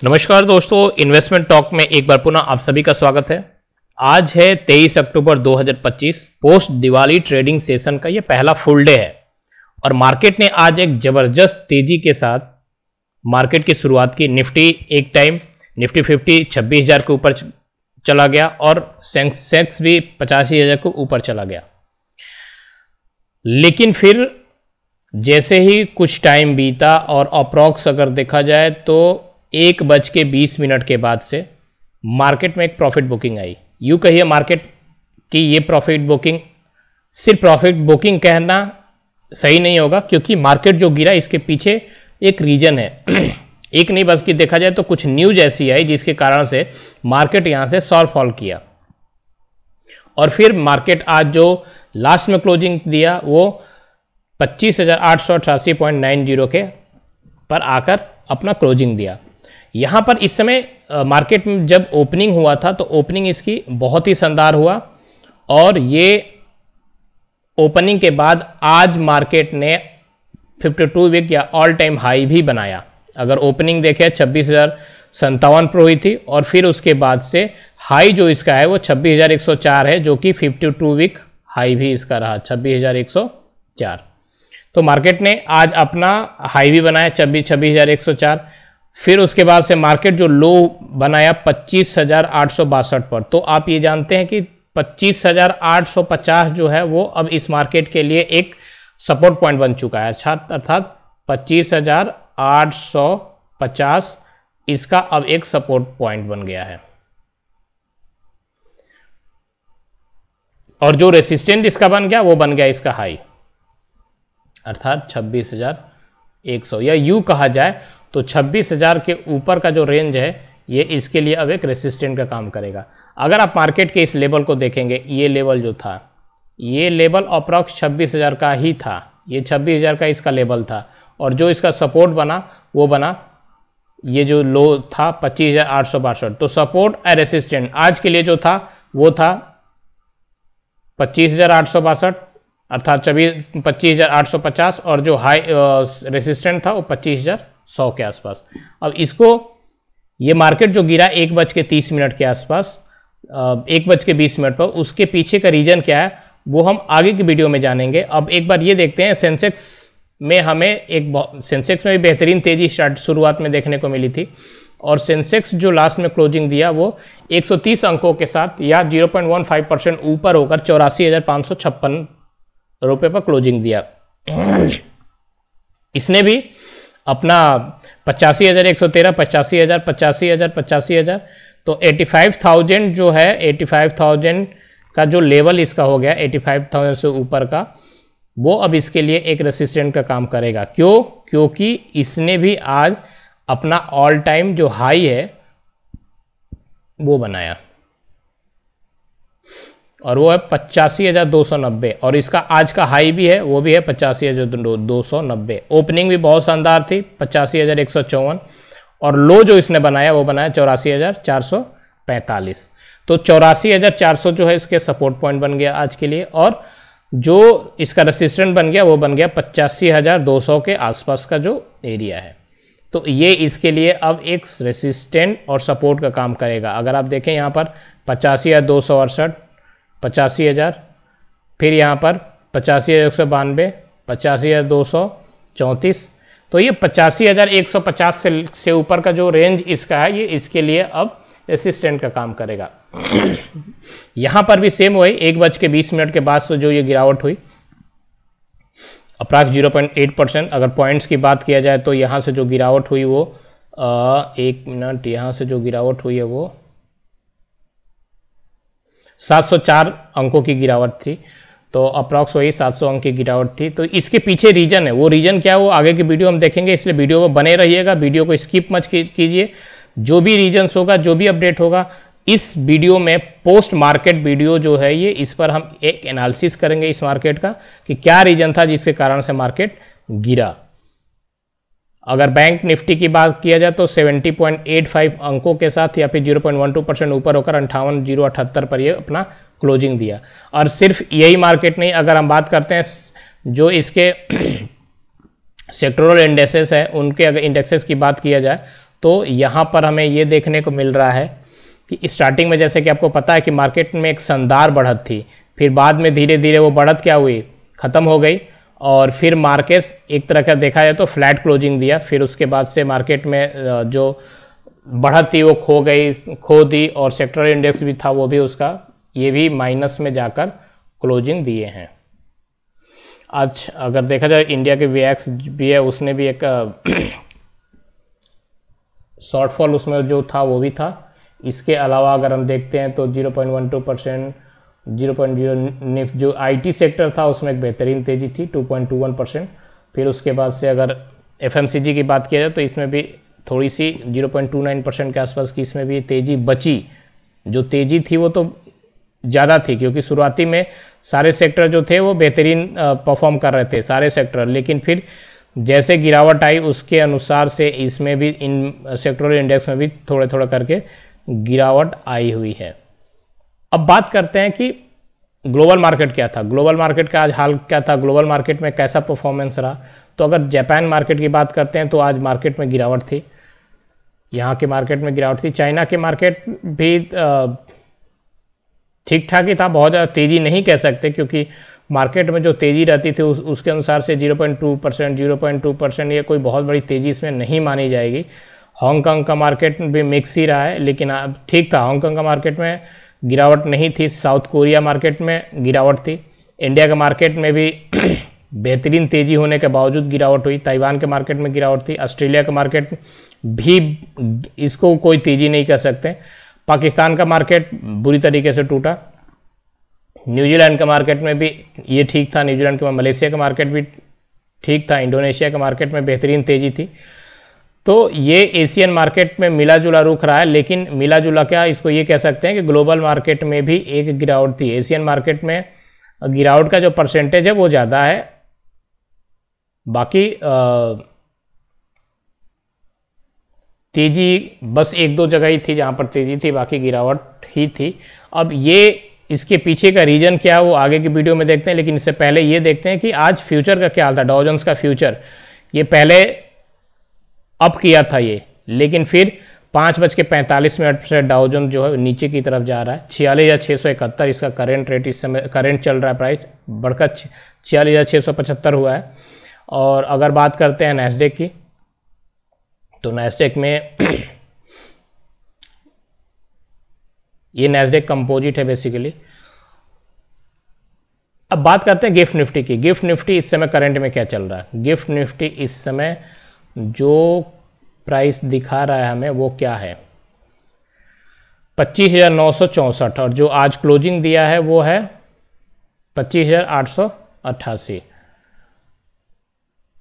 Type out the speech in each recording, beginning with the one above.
नमस्कार दोस्तों, investment talk में एक बार पुनः आप सभी का स्वागत है। आज है 23 अक्टूबर 2025। पोस्ट दिवाली ट्रेडिंग सेशन का ये पहला फुल डे है और मार्केट ने आज एक जबरदस्त तेजी के साथ मार्केट की शुरुआत की। निफ्टी एक टाइम निफ्टी 50 26,000 के ऊपर चला गया और सेंसेक्स भी 85,000 के ऊपर चला गया। लेकिन फिर जैसे ही कुछ टाइम बीता और अप्रॉक्स अगर देखा जाए तो 1:20 के बाद से मार्केट में एक प्रॉफिट बुकिंग आई। यूँ कहिए मार्केट की ये प्रॉफिट बुकिंग, सिर्फ प्रॉफिट बुकिंग कहना सही नहीं होगा क्योंकि मार्केट जो गिरा इसके पीछे एक रीजन है। एक नहीं बल्कि देखा जाए तो कुछ न्यूज ऐसी आई जिसके कारण से मार्केट यहाँ से शॉर्ट फॉल किया और फिर मार्केट आज जो लास्ट में क्लोजिंग दिया वो 25,888.90 के पर आकर अपना क्लोजिंग दिया। यहाँ पर इस समय मार्केट में जब ओपनिंग हुआ था तो ओपनिंग इसकी बहुत ही शानदार हुआ और ये ओपनिंग के बाद आज मार्केट ने 52 वीक या ऑल टाइम हाई भी बनाया। अगर ओपनिंग देखें 26,057 पर हुई थी और फिर उसके बाद से हाई जो इसका है वो 26,104 है, जो कि 52 वीक हाई भी इसका रहा 26,104। तो मार्केट ने आज अपना हाई भी बनाया 26,104। फिर उसके बाद से मार्केट जो लो बनाया 25,862 पर। तो आप ये जानते हैं कि 25,850 जो है वो अब इस मार्केट के लिए एक सपोर्ट पॉइंट बन चुका है। अर्थात 25,850 इसका अब एक सपोर्ट पॉइंट बन गया है और जो रेसिस्टेंट इसका बन गया वो बन गया इसका हाई, अर्थात 26,100 या यूँ कहा जाए तो 26,000 के ऊपर का जो रेंज है ये इसके लिए अब एक रेसिस्टेंट का काम करेगा। अगर आप मार्केट के इस लेवल को देखेंगे, ये लेवल जो था ये लेवल अप्रॉक्स 26,000 का ही था, ये 26,000 का इसका लेवल था और जो इसका सपोर्ट बना वो बना ये जो लो था 25,862। तो सपोर्ट और रेसिस्टेंट आज के लिए जो था वो था 25,862 अर्थात 25,850 और जो हाई रेसिस्टेंट था वो 25,100 के आसपास। अब इसको ये मार्केट जो गिरा 1:30 के आसपास 1:20 पर, उसके पीछे का रीजन क्या है वो हम आगे की वीडियो में जानेंगे। अब एक बार ये देखते हैं सेंसेक्स में हमें सेंसेक्स में भी बेहतरीन तेजी शुरुआत में देखने को मिली थी और सेंसेक्स जो लास्ट में क्लोजिंग दिया वो 130 अंकों के साथ या 0.15% ऊपर होकर 84,556 रुपये पर क्लोजिंग दिया। इसने भी अपना 85,113, 85,000, 85,000, 85,000 तो 85,000 जो है 85,000 का जो लेवल इसका हो गया 85,000 से ऊपर का, वो अब इसके लिए एक रेसिस्टेंट का काम करेगा। क्यों? क्योंकि इसने भी आज अपना ऑल टाइम जो हाई है वो बनाया और वो है 85,290 और इसका आज का हाई भी है वो भी है 85,290। ओपनिंग भी बहुत शानदार थी 85,154 और लो जो इसने बनाया वो बनाया 84,445। तो 84,400 जो है इसके सपोर्ट पॉइंट बन गया आज के लिए और जो इसका रेसिस्टेंट बन गया वो बन गया 85,200 के आसपास का जो एरिया है। तो ये इसके लिए अब एक रेसिस्टेंट और सपोर्ट का काम करेगा। अगर आप देखें यहाँ पर 85,268, 85,000, फिर यहाँ पर 85,192, 85,234, तो ये 85,150 से ऊपर का जो रेंज इसका है ये इसके लिए अब रेसिस्टेंट का काम करेगा। यहाँ पर भी सेम हुई 1:20 के बाद से जो ये गिरावट हुई अप्रॉक्स 0.8%। अगर पॉइंट्स की बात किया जाए तो यहाँ से जो गिरावट हुई वो एक मिनट, यहाँ से जो गिरावट हुई है वो 704 अंकों की गिरावट थी। तो अप्रॉक्स वही 700 अंक की गिरावट थी। तो इसके पीछे रीजन है, वो रीजन क्या है वो आगे की वीडियो हम देखेंगे, इसलिए वीडियो में बने रहिएगा, वीडियो को स्किप मत कीजिए। जो भी रीजन्स होगा, जो भी अपडेट होगा इस वीडियो में पोस्ट मार्केट वीडियो जो है ये इस पर हम एक एनालिसिस करेंगे इस मार्केट का कि क्या रीजन था जिसके कारण से मार्केट गिरा। अगर बैंक निफ्टी की बात किया जाए तो 70.85 अंकों के साथ या फिर 0.12% ऊपर होकर 58,078 पर ये अपना क्लोजिंग दिया। और सिर्फ यही मार्केट नहीं, अगर हम बात करते हैं जो इसके सेक्टोरल इंडेक्सेस है उनके अगर इंडेक्सेस की बात किया जाए तो यहाँ पर हमें ये देखने को मिल रहा है कि स्टार्टिंग में जैसे कि आपको पता है कि मार्केट में एक शानदार बढ़त थी, फिर बाद में धीरे धीरे वो बढ़त क्या हुई, ख़त्म हो गई, और फिर मार्केट एक तरह का देखा जाए तो फ्लैट क्लोजिंग दिया। फिर उसके बाद से मार्केट में जो बढ़त थी वो खो दी, और सेक्टरल इंडेक्स भी था वो भी उसका ये भी माइनस में जाकर क्लोजिंग दिए हैं। आज अगर देखा जाए इंडिया के वीएक्स भी है, उसने भी एक शॉर्टफॉल उसमें जो था वो भी था। इसके अलावा अगर हम देखते हैं तो 0.12%, 0.0 जो आईटी सेक्टर था उसमें एक बेहतरीन तेज़ी थी 2.21%। फिर उसके बाद से अगर एफएमसीजी की बात किया जाए तो इसमें भी थोड़ी सी 0.29% के आसपास की इसमें भी तेज़ी बची। जो तेज़ी थी वो तो ज़्यादा थी क्योंकि शुरुआती में सारे सेक्टर जो थे वो बेहतरीन परफॉर्म कर रहे थे सारे सेक्टर, लेकिन फिर जैसे गिरावट आई उसके अनुसार से इसमें भी इन सेक्टरल इंडेक्स में भी थोड़े थोड़े करके गिरावट आई हुई है। अब बात करते हैं कि ग्लोबल मार्केट क्या था, ग्लोबल मार्केट का आज हाल क्या था, ग्लोबल मार्केट में कैसा परफॉर्मेंस रहा। तो अगर जापान मार्केट की बात करते हैं तो आज मार्केट में गिरावट थी, यहाँ के मार्केट में गिरावट थी। चाइना के मार्केट भी ठीक ठाक ही था, बहुत ज़्यादा तेज़ी नहीं कह सकते क्योंकि मार्केट में जो तेज़ी रहती थी उसके अनुसार से 0.2%, 0.2% ये कोई बहुत बड़ी तेज़ी इसमें नहीं मानी जाएगी। हांगकांग का मार्केट भी मिक्स ही रहा है, लेकिन ठीक था, हांगकांग का मार्केट में गिरावट नहीं थी। साउथ कोरिया मार्केट में गिरावट थी। इंडिया के मार्केट में भी बेहतरीन तेज़ी होने के बावजूद गिरावट हुई। ताइवान के मार्केट में गिरावट थी। ऑस्ट्रेलिया का मार्केट भी इसको कोई तेज़ी नहीं कह सकते। पाकिस्तान का मार्केट बुरी तरीके से टूटा। न्यूजीलैंड का मार्केट में भी ये ठीक था, न्यूजीलैंड के मलेशिया का मार्केट भी ठीक था। इंडोनेशिया के मार्केट में बेहतरीन तेज़ी थी। तो ये एशियन मार्केट में मिला जुला रुख रहा है, लेकिन मिला जुला क्या, इसको ये कह सकते हैं कि ग्लोबल मार्केट में भी एक गिरावट थी। एशियन मार्केट में गिरावट का जो परसेंटेज है वो ज़्यादा है, बाकी तेज़ी बस एक दो जगह ही थी जहाँ पर तेज़ी थी, बाकी गिरावट ही थी। अब ये इसके पीछे का रीज़न क्या है वो आगे की वीडियो में देखते हैं, लेकिन इससे पहले ये देखते हैं कि आज फ्यूचर का क्या हाल था। डाउ जोन्स का फ्यूचर ये पहले अप किया था ये, लेकिन फिर 5:45 से डाउ जोन्स जो है नीचे की तरफ जा रहा है। 46,671 इसका करंट रेट इस समय करंट चल रहा है, प्राइस बढ़कर 46,675 हुआ है। और अगर बात करते हैं नैस्डैक की, तो नैस्डैक में ये नैस्डैक कंपोजिट है बेसिकली। अब बात करते हैं गिफ्ट निफ्टी की। गिफ्ट निफ्टी इस समय करंट में क्या चल रहा है। गिफ्ट निफ्टी इस समय जो प्राइस दिखा रहा है हमें वो क्या है, 25,964, और जो आज क्लोजिंग दिया है वो है 25,888।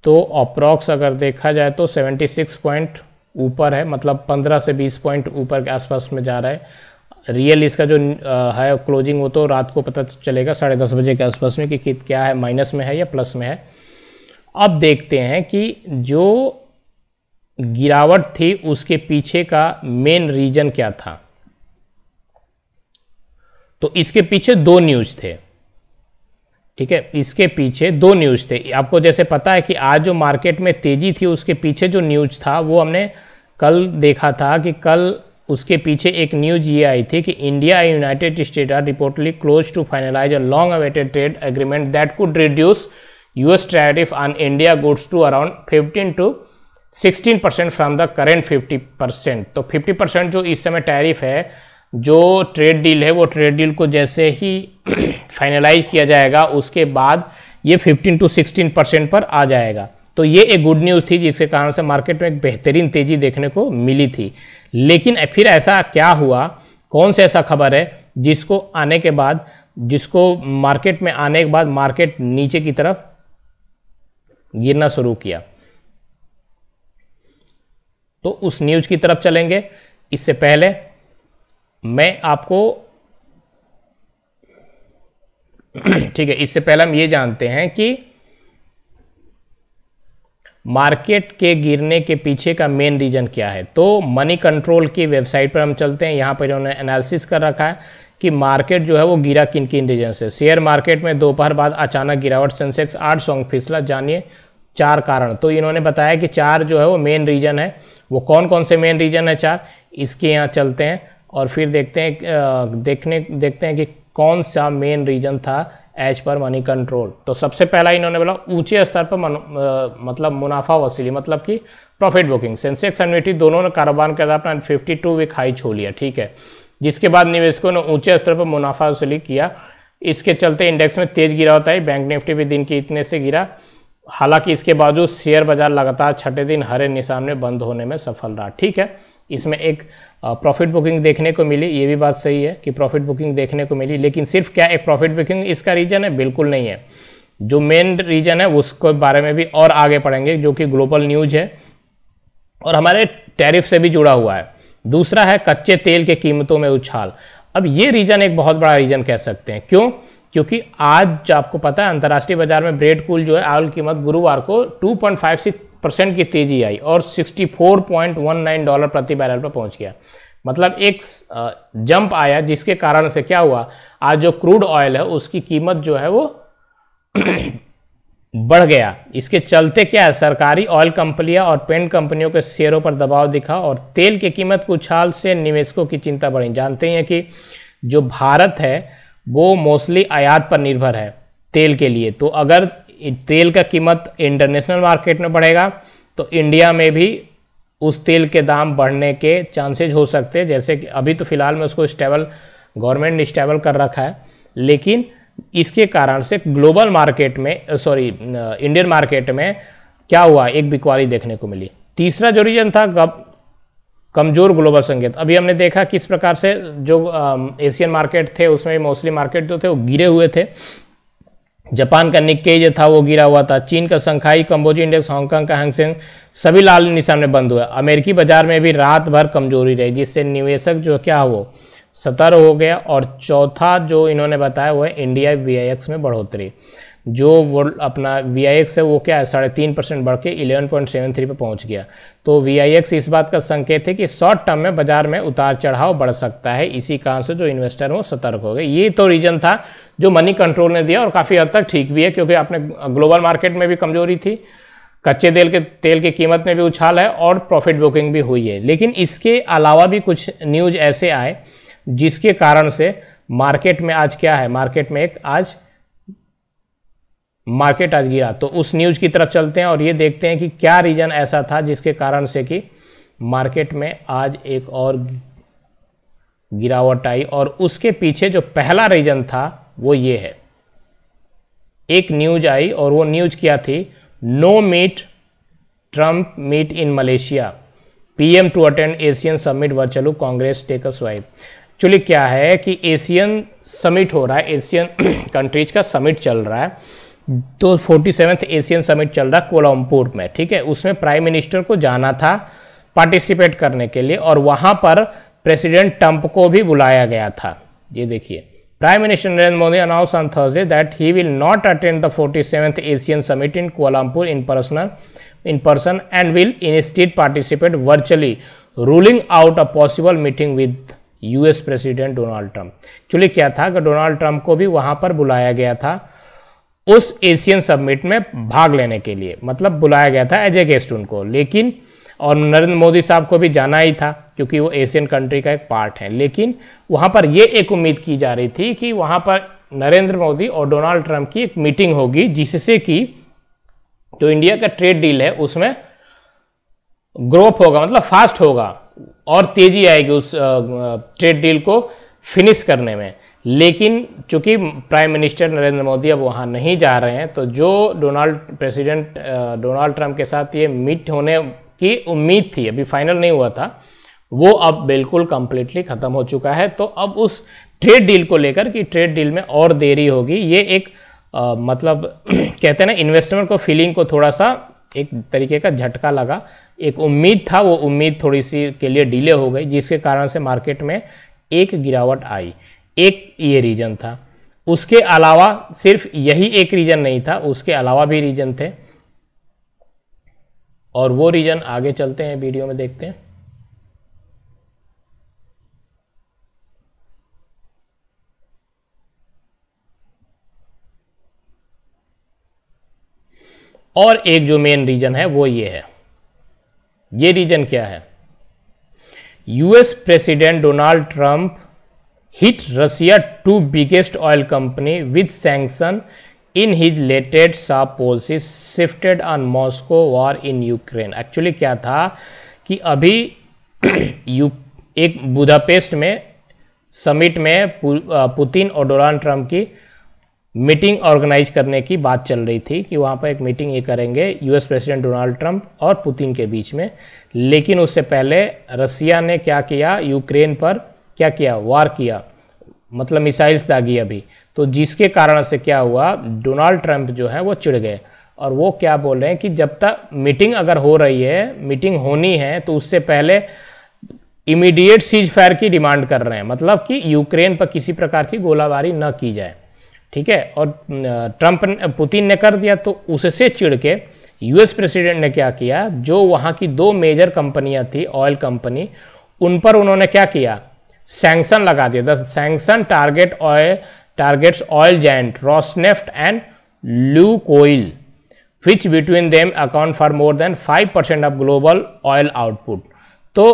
तो अप्रॉक्स अगर देखा जाए तो 76 पॉइंट ऊपर है, मतलब 15 से 20 पॉइंट ऊपर के आसपास में जा रहा है। रियल इसका जो है क्लोजिंग वो तो रात को पता चलेगा 10:30 बजे के आसपास में कि क्या है, माइनस में है या प्लस में है। अब देखते हैं कि जो गिरावट थी उसके पीछे का मेन रीजन क्या था। तो इसके पीछे दो न्यूज़ थे, ठीक है, इसके पीछे दो न्यूज़ थे। आपको जैसे पता है कि आज जो मार्केट में तेज़ी थी उसके पीछे जो न्यूज़ था वो हमने कल देखा था कि कल उसके पीछे एक न्यूज़ ये आई थी कि India and United State are reportedly close to finalize a long awaited trade agreement that could reduce US tariff on India goods to around 15 to 16% from the current 50%। तो 50% जो इस समय टैरिफ है, जो ट्रेड डील है, वो trade deal को जैसे ही फाइनलाइज किया जाएगा उसके बाद ये 15 to 16% पर आ जाएगा। तो ये एक गुड न्यूज़ थी जिसके कारण से मार्केट में एक बेहतरीन तेज़ी देखने को मिली थी। लेकिन फिर ऐसा क्या हुआ, कौन सा ऐसा खबर है जिसको आने के बाद, जिसको मार्केट में आने के बाद मार्केट नीचे की तरफ गिरना शुरू किया। तो उस न्यूज़ की तरफ चलेंगे। इससे पहले मैं आपको ठीक है, इससे पहले हम ये जानते हैं कि मार्केट के गिरने के पीछे का मेन रीजन क्या है। तो मनी कंट्रोल की वेबसाइट पर हम चलते हैं। यहाँ पर इन्होंने एनालिसिस कर रखा है कि मार्केट जो है वो गिरा किन किन रीजन से। शेयर मार्केट में दोपहर बाद अचानक गिरावट, सेंसेक्स 800 अंक फिसला, जानिए 4 कारण। तो इन्होंने बताया कि 4 जो है वो मेन रीजन है। वो कौन कौन से मेन रीजन है 4, इसके यहाँ चलते हैं और फिर देखते हैं कि कौन सा मेन रीजन था एज पर मनी कंट्रोल। तो सबसे पहला इन्होंने बोला ऊंचे स्तर पर मतलब मुनाफा वसूली, मतलब कि प्रॉफिट बुकिंग। सेंसेक्स और निफ्टी दोनों ने कारोबार के अपना 52 वीक हाई छू लिया, ठीक है, जिसके बाद निवेशकों ने ऊंचे स्तर पर मुनाफा वसूली किया। इसके चलते इंडेक्स में तेज गिरावट आई। बैंक निफ्टी भी दिन के इतने से गिरा। हालांकि इसके बावजूद शेयर बाजार लगातार छठे दिन हरे निशान में बंद होने में सफल रहा, ठीक है। इसमें एक प्रॉफिट बुकिंग देखने को मिली, ये भी बात सही है कि प्रॉफिट बुकिंग देखने को मिली, लेकिन सिर्फ क्या एक प्रॉफिट बुकिंग इसका रीजन है? बिल्कुल नहीं है। जो मेन रीजन है उसके बारे में भी और आगे पढ़ेंगे, जो कि ग्लोबल न्यूज है और हमारे टैरिफ से भी जुड़ा हुआ है। दूसरा है कच्चे तेल के कीमतों में उछाल। अब ये रीजन एक बहुत बड़ा रीजन कह सकते हैं। क्यों? क्योंकि आज आपको पता है अंतर्राष्ट्रीय बाजार में ब्रेड कूल जो है ऑयल कीमत गुरुवार को 2.56% की तेजी आई और $64.19 प्रति बैरल पर पहुंच गया। मतलब एक जंप आया, जिसके कारण से क्या हुआ, आज जो क्रूड ऑयल है उसकी कीमत जो है वो बढ़ गया। इसके चलते क्या है, सरकारी ऑयल कंपनियां और पेंट कंपनियों के शेयरों पर दबाव दिखा और तेल की कीमत के उछाल से निवेशकों की चिंता बढ़ी। जानते हैं कि जो भारत है वो मोस्टली आयात पर निर्भर है तेल के लिए। तो अगर तेल का कीमत इंटरनेशनल मार्केट में बढ़ेगा तो इंडिया में भी उस तेल के दाम बढ़ने के चांसेज हो सकते हैं। जैसे कि अभी तो फिलहाल में उसको स्टेबल, गवर्नमेंट ने स्टेबल कर रखा है, लेकिन इसके कारण से ग्लोबल मार्केट में इंडियन मार्केट में क्या हुआ, एक बिकवाली देखने को मिली। तीसरा जो रीजन था कमजोर ग्लोबल संकेत। अभी हमने देखा किस प्रकार से जो एशियन मार्केट थे उसमें मोस्टली मार्केट जो थे वो गिरे हुए थे। जापान का निक्केई जो था वो गिरा हुआ था, चीन का संघाई कंबोजी इंडेक्स, हांगकांग का हैंगसेंग सभी लाल निशान में बंद हुआ। अमेरिकी बाजार में भी रात भर कमजोरी रही, जिससे निवेशक जो क्या वो सतर्क हो गया। और चौथा जो इन्होंने बताया वो है इंडिया VIX में बढ़ोतरी। जो वो अपना VIX है वो क्या है 3.5% बढ़ के 11.73 पे पहुंच गया। तो VIX इस बात का संकेत है कि शॉर्ट टर्म में बाजार में उतार चढ़ाव बढ़ सकता है। इसी कारण से जो इन्वेस्टर वो सतर्क हो गए। ये तो रीजन था जो मनी कंट्रोल ने दिया और काफ़ी हद तक ठीक भी है, क्योंकि आपने ग्लोबल मार्केट में भी कमजोरी थी, कच्चे तेल की कीमत में भी उछाल है और प्रॉफिट बुकिंग भी हुई है। लेकिन इसके अलावा भी कुछ न्यूज ऐसे आए जिसके कारण से मार्केट में आज क्या है, मार्केट आज गिरा। तो उस न्यूज की तरफ चलते हैं और ये देखते हैं कि क्या रीजन ऐसा था जिसके कारण से कि मार्केट में आज एक और गिरावट आई। और उसके पीछे जो पहला रीजन था वो ये है, एक न्यूज आई और वो न्यूज क्या थी, no meet Trump meet in Malaysia, PM to attend Asian summit virtually, Congress take a swipe. Actually क्या है कि एशियन समिट हो रहा है, एशियन कंट्रीज का समिट चल रहा है। तो 47th एशियन समिट चल रहा है कोलंबोर में, ठीक है। उसमें प्राइम मिनिस्टर को जाना था पार्टिसिपेट करने के लिए और वहां पर प्रेसिडेंट ट्रंप को भी बुलाया गया था। ये देखिए, prime minister Narendra Modi announce on Thursday that he will not attend the 47th Asian summit in Kuala Lumpur in person and will instead participate virtually, ruling out a possible meeting with US president Donald Trump. Actually क्या था कि Donald Trump को भी वहां पर बुलाया गया था उस एशियन समिट में भाग लेने के लिए, मतलब बुलाया गया था एज ए गेस्ट उनको। लेकिन और नरेंद्र मोदी साहब को भी जाना ही था क्योंकि वो एशियन कंट्री का एक पार्ट है। लेकिन वहां पर ये एक उम्मीद की जा रही थी कि वहां पर नरेंद्र मोदी और डोनाल्ड ट्रंप की एक मीटिंग होगी, जिससे कि जो इंडिया का ट्रेड डील है उसमें ग्रोथ होगा, मतलब फास्ट होगा और तेजी आएगी उस ट्रेड डील को फिनिश करने में। लेकिन चूंकि प्राइम मिनिस्टर नरेंद्र मोदी अब वहाँ नहीं जा रहे हैं, तो जो प्रेसिडेंट डोनाल्ड ट्रंप के साथ ये मीट होने की उम्मीद थी, अभी फाइनल नहीं हुआ था, वो अब बिल्कुल कंप्लीटली खत्म हो चुका है। तो अब उस ट्रेड डील को लेकर कि ट्रेड डील में और देरी होगी, ये एक मतलब कहते हैं ना, इन्वेस्टमेंट को फीलिंग को थोड़ा सा एक तरीके का झटका लगा। एक उम्मीद था, वो उम्मीद थोड़ी सी के लिए डिले हो गई, जिसके कारण से मार्केट में एक गिरावट आई। एक ये रीजन था। उसके अलावा सिर्फ यही एक रीजन नहीं था, उसके अलावा भी रीजन थे और वो रीजन आगे चलते हैं वीडियो में देखते हैं। और एक जो मेन रीजन है वो ये है। ये रीजन क्या है? US president Donald Trump hit Russia two biggest oil company with sanction in his latest sharp policies shifted on Moscow war in Ukraine। Actually क्या था कि अभी एक बुदापेस्ट में समिट में पुतिन और डोनाल्ड ट्रंप की मीटिंग ऑर्गेनाइज करने की बात चल रही थी कि वहाँ पर एक मीटिंग ये करेंगे यूएस प्रेसिडेंट डोनाल्ड ट्रंप और पुतिन के बीच में। लेकिन उससे पहले रसिया ने क्या किया, यूक्रेन पर क्या किया, वार किया, मतलब मिसाइल्स दागी अभी। तो जिसके कारण से क्या हुआ, डोनाल्ड ट्रंप जो है वो चिढ़ गए और वो क्या बोल रहे हैं कि जब तक मीटिंग अगर हो रही है, मीटिंग होनी है, तो उससे पहले इमीडिएट सीज फायर की डिमांड कर रहे हैं, मतलब कि यूक्रेन पर किसी प्रकार की गोलाबारी न की जाए, ठीक है। और पुतिन ने कर दिया, तो उससे चिढ़ के यूएस प्रेसिडेंट ने क्या किया, जो वहाँ की 2 मेजर कंपनियां थी ऑयल कंपनी, उन पर उन्होंने क्या किया, सैंक्शन लगा दिया। The sanction targets oil giant Rosneft and Lukoil which between them account for more than 5% of global oil output. तो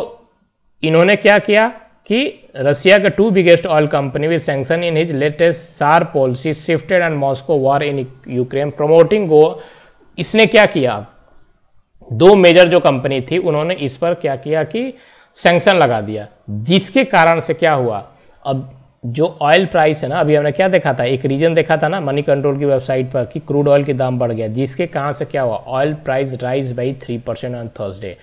इन्होंने क्या किया कि रसिया के 2 biggest oil company with sanction in his latest sharp policy shifted and Moscow war in Ukraine promoting go. इसने क्या किया, 2 major जो कंपनी थी उन्होंने इस पर क्या किया कि सैंक्शन लगा दिया, जिसके कारण से क्या हुआ, अब जो ऑयल प्राइस है ना, अभी हमने क्या देखा था, एक रीजन देखा था ना मनी कंट्रोल की वेबसाइट पर कि क्रूड ऑयल के दाम बढ़ गया, जिसके कारण से क्या हुआ, oil price rise by 3% on Thursday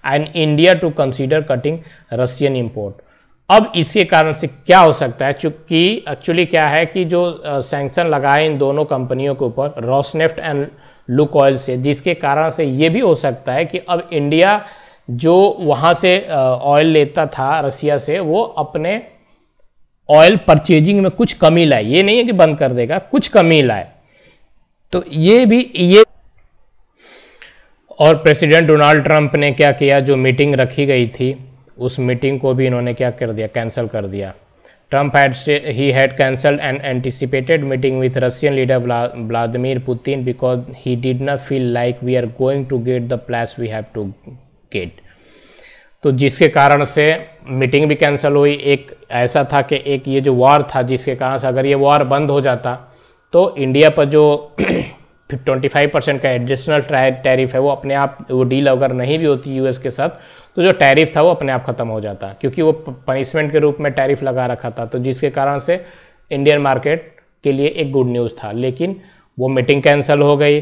and India to consider cutting Russian import. अब इसके कारण से क्या हो सकता है, चूंकि एक्चुअली क्या है कि जो सैंक्शन लगाए इन दोनों कंपनियों के ऊपर रोसनेफ्ट एंड लुकोइल से, जिसके कारण से ये भी हो सकता है कि अब इंडिया जो वहाँ से ऑयल लेता था रसिया से, वो अपने ऑयल परचेजिंग में कुछ कमी लाए। ये नहीं है कि बंद कर देगा, कुछ कमी लाए। तो ये और प्रेसिडेंट डोनाल्ड ट्रंप ने क्या किया, जो मीटिंग रखी गई थी उस मीटिंग को भी इन्होंने क्या कर दिया, कैंसिल कर दिया। Trump had cancelled an anticipated meeting with Russian leader Vladimir Putin because he did not feel like we are going to get the place we have to get। तो जिसके कारण से मीटिंग भी कैंसिल हुई। एक ऐसा था कि एक ये जो वॉर था, जिसके कारण से अगर ये वॉर बंद हो जाता तो इंडिया पर जो 25% का एडिशनल टैरिफ है वो अपने आप, वो डील अगर नहीं भी होती यूएस के साथ, तो जो टैरिफ था वो अपने आप ख़त्म हो जाता, क्योंकि वो पनिशमेंट के रूप में टैरिफ लगा रखा था। तो जिसके कारण से इंडियन मार्केट के लिए एक गुड न्यूज़ था, लेकिन वो मीटिंग कैंसिल हो गई,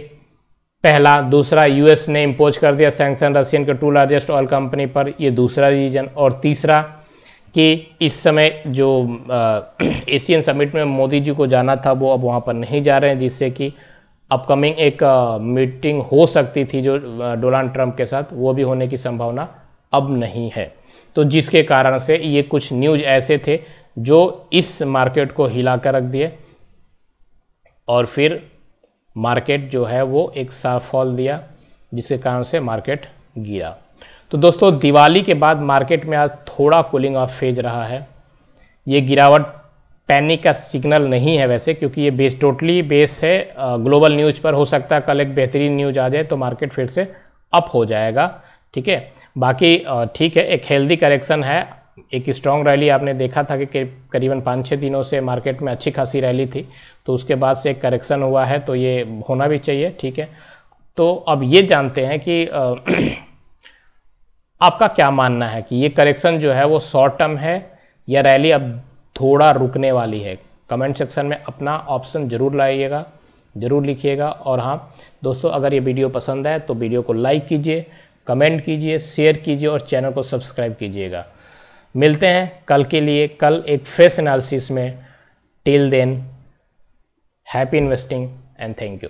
पहला। दूसरा, यूएस ने इम्पोज कर दिया सैंक्शन रशियन के 2 लार्जेस्ट ऑयल कंपनी पर, ये दूसरा रीजन। और तीसरा कि इस समय जो एशियन समिट में मोदी जी को जाना था वो अब वहाँ पर नहीं जा रहे हैं, जिससे कि अपकमिंग एक मीटिंग हो सकती थी जो डोनाल्ड ट्रंप के साथ, वो भी होने की संभावना अब नहीं है। तो जिसके कारण से ये कुछ न्यूज़ ऐसे थे जो इस मार्केट को हिला कर रख दिए और फिर मार्केट जो है वो एक शार्प फॉल दिया, जिसके कारण से मार्केट गिरा। तो दोस्तों, दिवाली के बाद मार्केट में आज थोड़ा कूलिंग ऑफ फेज रहा है। ये गिरावट पैनिक का सिग्नल नहीं है वैसे, क्योंकि ये टोटली बेस है ग्लोबल न्यूज़ पर। हो सकता है कल एक बेहतरीन न्यूज़ आ जाए तो मार्केट फिर से अप हो जाएगा, ठीक है। बाकी ठीक है, एक हेल्दी करेक्शन है। एक स्ट्रॉन्ग रैली आपने देखा था कि करीबन 5-6 दिनों से मार्केट में अच्छी खासी रैली थी, तो उसके बाद से एक करेक्शन हुआ है, तो ये होना भी चाहिए, ठीक है। तो अब ये जानते हैं कि आपका क्या मानना है कि ये करेक्शन जो है वो शॉर्ट टर्म है या रैली अब थोड़ा रुकने वाली है। कमेंट सेक्शन में अपना ऑप्शन ज़रूर लाइएगा, ज़रूर लिखिएगा। और हाँ दोस्तों, अगर ये वीडियो पसंद है तो वीडियो को लाइक कीजिए, कमेंट कीजिए, शेयर कीजिए और चैनल को सब्सक्राइब कीजिएगा। मिलते हैं कल के लिए, कल एक फ्रेश एनालिसिस में। Till then, happy investing and thank you.